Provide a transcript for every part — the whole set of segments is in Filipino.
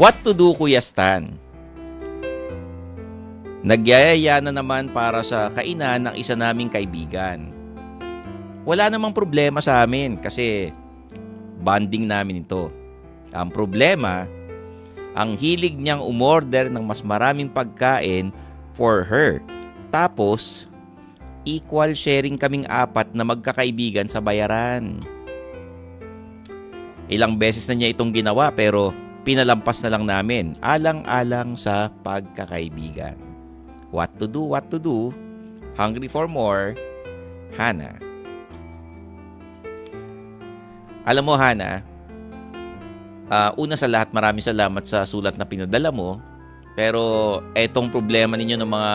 What to do, Kuya Stan? Nagyayaya na naman para sa kainan ng isa naming kaibigan. Wala namang problema sa amin kasi bonding namin ito. Ang problema, ang hilig niyang umorder ng mas maraming pagkain for her. Tapos, equal sharing kaming apat na magkakaibigan sa bayaran. Ilang beses na niya itong ginawa pero pinalampas na lang namin alang-alang sa pagkakaibigan. What to do, what to do? Hungry for more? Hana. Alam mo, Hana, una sa lahat, maraming salamat sa sulat na pinadala mo. Pero etong problema ninyo ng mga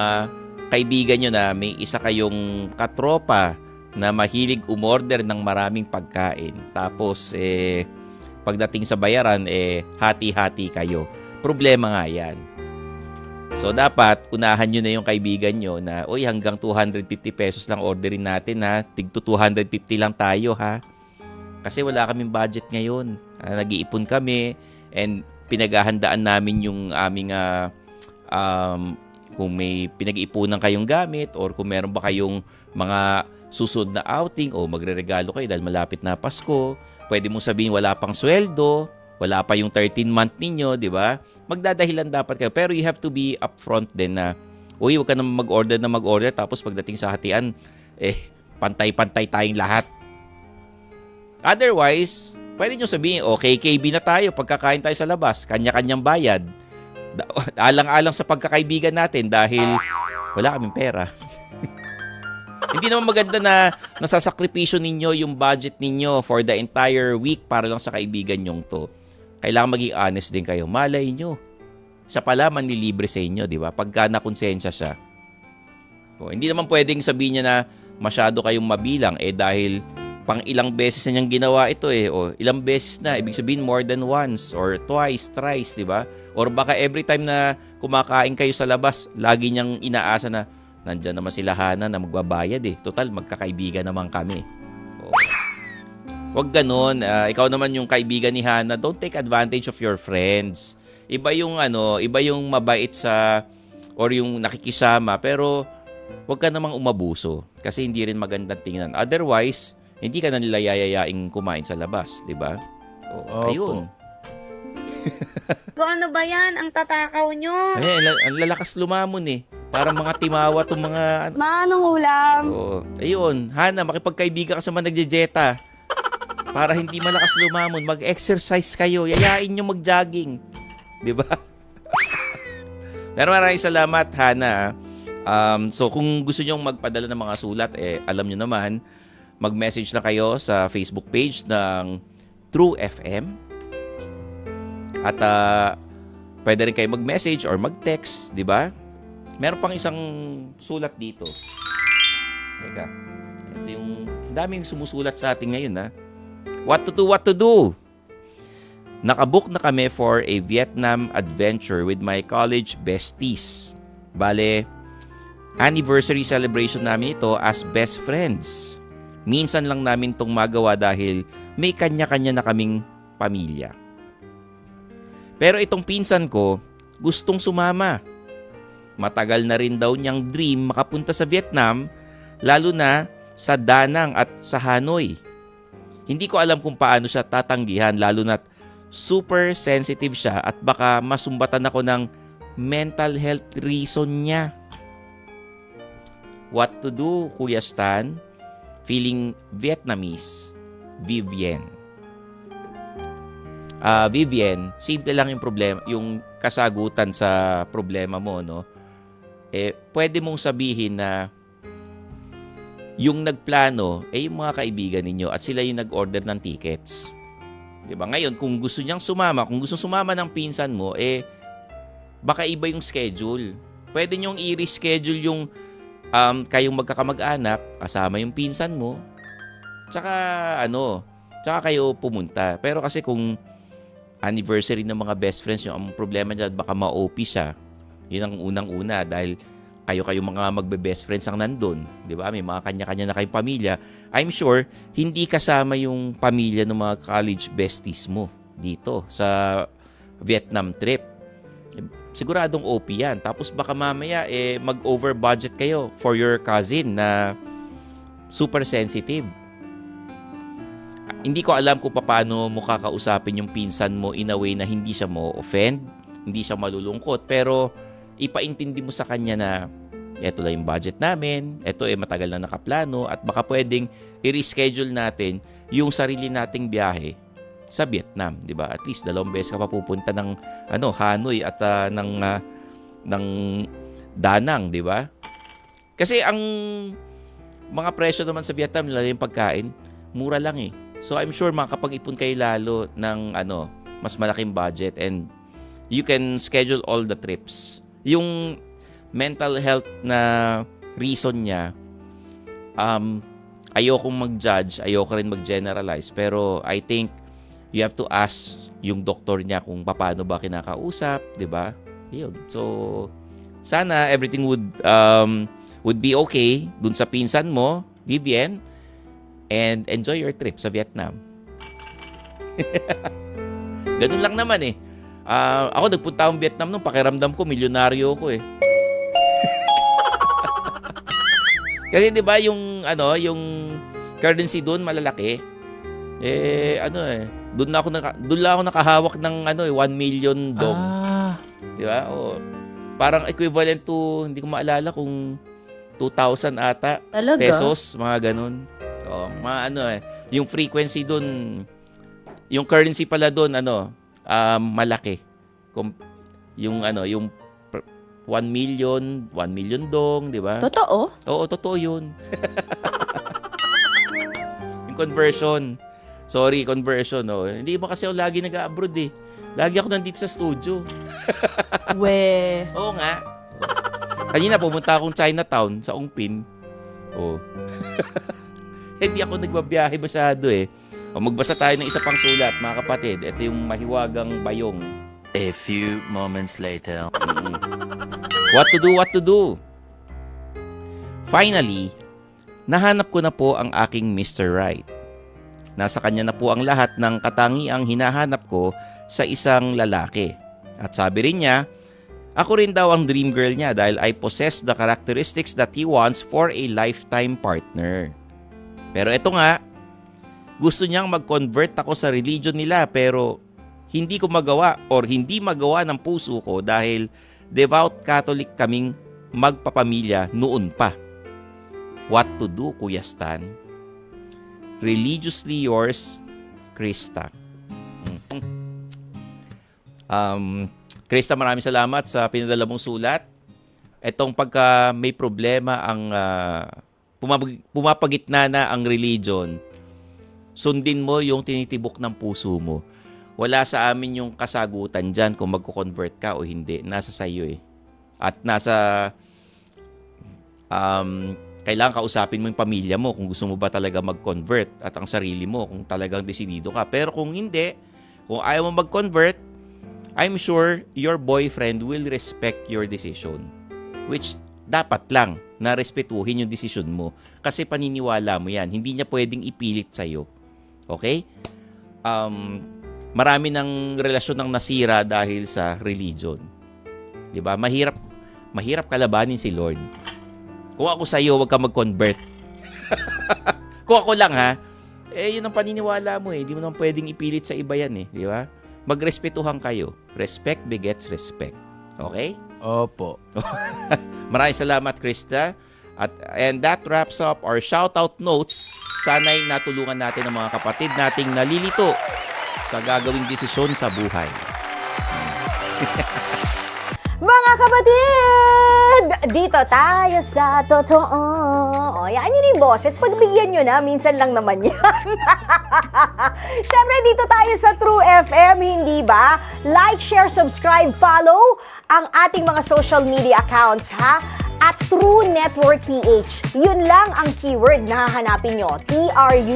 kaibigan nyo na may isa kayong katropa na mahilig umorder ng maraming pagkain. Tapos, pagdating sa bayaran, hati-hati kayo. Problema nga yan. So, dapat unahan nyo na yung kaibigan nyo na, uy, hanggang 250 pesos lang orderin natin ha. Tigto 250 lang tayo ha. Kasi wala kaming budget ngayon. Nag-iipon kami and pinaghahandaan namin yung aming kung may pinag-iipunan kayong gamit or kung meron ba kayong mga susunod na outing o magre-regalo kayo dahil malapit na Pasko. Pwede mong sabihin wala pang sweldo, wala pa yung 13-month ninyo, di ba? Magdadahilan dapat kayo. Pero you have to be upfront din na, uy, huwag ka na mag-order tapos pagdating sa hatian, pantay-pantay tayong lahat. Otherwise, pwede nyo sabihin, okay, KB na tayo, pagkakain tayo sa labas, kanya-kanyang bayad. Alang-alang sa pagkakaibigan natin dahil wala kaming pera. Hindi naman maganda na nasasakripisyo ninyo yung budget ninyo for the entire week para lang sa kaibigan nyong to. Kailangan maging honest din kayo. Malay nyo. Siya pala manlilibre sa inyo, di ba? Pagka nakonsensya siya. Hindi naman pwedeng sabihin niya na masyado kayong mabilang dahil pang ilang beses na niyang ginawa ito o ilang beses na, ibig sabihin more than once or twice, thrice, di ba? Or baka every time na kumakain kayo sa labas, lagi niyang inaasa na nandyan naman sila Hana na magbabayad Total, magkakaibigan naman kami. Huwag ganon. Ikaw naman yung kaibigan ni Hana, don't take advantage of your friends. Iba yung mabait sa or yung nakikisama pero huwag ka namang umabuso kasi hindi rin magandang tingnan. Otherwise, hindi ka na nila yayayaing kumain sa labas, di ba? Ayun. Ano ba yan? Ang tatakaw nyo. Ang lalakas lumamon Parang mga timawa itong mga... Anong ulam? Ayun. Hana, makipagkaibigan ka sa mga nagjejeta. Para hindi malakas lumamon, mag-exercise kayo. Yayain nyo mag-jogging. Di ba? Pero maraming salamat, Hana. So, kung gusto nyo magpadala ng mga sulat, alam nyo naman, mag-message na kayo sa Facebook page ng True FM. At pwede rin kayo mag-message or mag-text, di ba? Meron pang isang sulat dito. Teka. Ito yung daming sumusulat sa atin ngayon, ha? What to do? Nakabook na kami for a Vietnam adventure with my college besties. Bale, anniversary celebration namin ito as best friends. Minsan lang namin itong magawa dahil may kanya-kanya na kaming pamilya. Pero itong pinsan ko, gustong sumama. Matagal na rin daw niyang dream makapunta sa Vietnam, lalo na sa Da Nang at sa Hanoi. Hindi ko alam kung paano siya tatanggihan, lalo na't super sensitive siya at baka masumbatan ako ng mental health reason niya. What to do, Kuya Stan? Feeling Vietnamese, Vivian. Vivian, simple lang yung problema, yung kasagutan sa problema mo, no? Pwede mong sabihin na yung nagplano yung mga kaibigan ninyo at sila yung nag-order ng tickets. 'Di ba? Ngayon, kung gusto niyang sumama, kung gusto sumama ng pinsan mo, baka iba yung schedule. Pwede niyong i-reschedule yung kayong magkakamag-anak, kasama yung pinsan mo, tsaka kayo pumunta. Pero kasi kung anniversary ng mga best friends nyo, ang problema dyan, baka ma-OP siya. Yun ang unang-una dahil kayo mga magbe-best friends ang nandun. Di ba? May mga kanya-kanya na kayong pamilya. I'm sure, hindi kasama yung pamilya ng mga college besties mo dito sa Vietnam trip. Siguradong OP yan. Tapos baka mamaya mag-over budget kayo for your cousin na super sensitive. Hindi ko alam kung paano mo kakausapin yung pinsan mo in a way na hindi siya mo offend, hindi siya malulungkot, pero ipaintindi mo sa kanya na eto lang yung budget namin, eto matagal na nakaplano at baka pwedeng i-reschedule natin yung sarili nating biyahe sa Vietnam, 'di ba? At least 2 beses ka pa pupunta ng Hanoi at ng Da Nang, 'di ba? Kasi ang mga presyo naman sa Vietnam, lalo yung pagkain, mura lang eh. So I'm sure makakapag-ipon kayo lalo ng mas malaking budget and you can schedule all the trips. Yung mental health na reason niya, ayokong mag-judge, ayoko rin mag-generalize, pero I think you have to ask yung doktor niya kung paano ba kinakausap, 'di ba? Yun. So sana everything would be okay dun sa pinsan mo, Vivian, and enjoy your trip sa Vietnam. Ganun lang naman eh. Ako nagpunta akong Vietnam nung pakiramdam ko milyonaryo ko eh. Kasi 'di ba yung currency doon malalaki. Doon lang ako nakahawak ng 1 million dong. 'Di ba? Parang equivalent to, hindi ko maalala kung 2,000 ata. Talaga? Pesos, mga ganun. Yung frequency doon, yung currency pala doon malaki. Yung 1 million dong, di ba? Totoo? Oo, totoo yun. Yung conversion. Sorry, conversion. Hindi ba kasi ako lagi nag-abroad eh. Lagi ako nandito sa studio. Oo nga. Kanina pumunta akong Chinatown sa Ongpin. Hindi ako nagbabiyahe masyado eh. Magbasa tayo ng isa pang sulat, mga kapatid. Ito yung Mahiwagang Bayong. A few moments later. What to do? Finally, nahanap ko na po ang aking Mr. Right. Nasa kanya na po ang lahat ng katangiang hinahanap ko sa isang lalaki. At sabi rin niya, ako rin daw ang dream girl niya dahil I possess the characteristics that he wants for a lifetime partner. Pero ito nga, gusto niyang mag-convert ako sa religion nila pero hindi ko magawa or hindi magawa ng puso ko dahil devout Catholic kaming magpapamilya noon pa. What to do, Kuya Stan? Religiously yours, Krista. Krista, maraming salamat sa pinadala mong sulat. Etong pagka may problema ang pumapagitna na ang religion, sundin mo yung tinitibok ng puso mo. Wala sa amin yung kasagutan dyan kung magko-convert ka o hindi. Nasa sayo eh. At kailangan kausapin mo yung pamilya mo kung gusto mo ba talaga mag-convert at ang sarili mo kung talagang desidido ka. Pero kung hindi, kung ayaw mo mag-convert, I'm sure your boyfriend will respect your decision. Which dapat lang na respetuhin yung decision mo. Kasi paniniwala mo yan. Hindi niya pwedeng ipilit sa'yo. Okay? Marami ng relasyon ang nasira dahil sa religion. 'Di ba? Mahirap kalabanin si Lord. Kung ako sa iyo, wag ka mag-convert. Kung ako lang ha, yun ang paniniwala mo eh. Hindi mo naman pwedeng ipilit sa iba yan eh, 'di ba? Magrespetuhan kayo. Respect begets respect. Okay? Opo. Maraming salamat, Krista. And that wraps up our shoutout notes. Sana'y natulungan natin ang mga kapatid nating nalilito sa gagawing desisyon sa buhay. Mga kapatid! Dito tayo sa totoo. O, yan yun yung boses. Pagbigyan nyo na, minsan lang naman yan. Siyempre, dito tayo sa True FM, hindi ba? Like, share, subscribe, follow ang ating mga social media accounts, ha? At True Network PH. Yun lang ang keyword na hahanapin nyo. TrueNetwork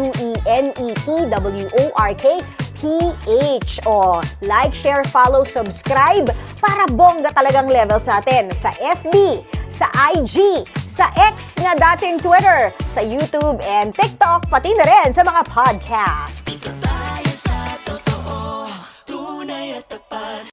PH. O, like, share, follow, subscribe para bongga talagang level sa atin. Sa FB, sa IG, sa X na dating Twitter, sa YouTube and TikTok, pati na rin sa mga podcast.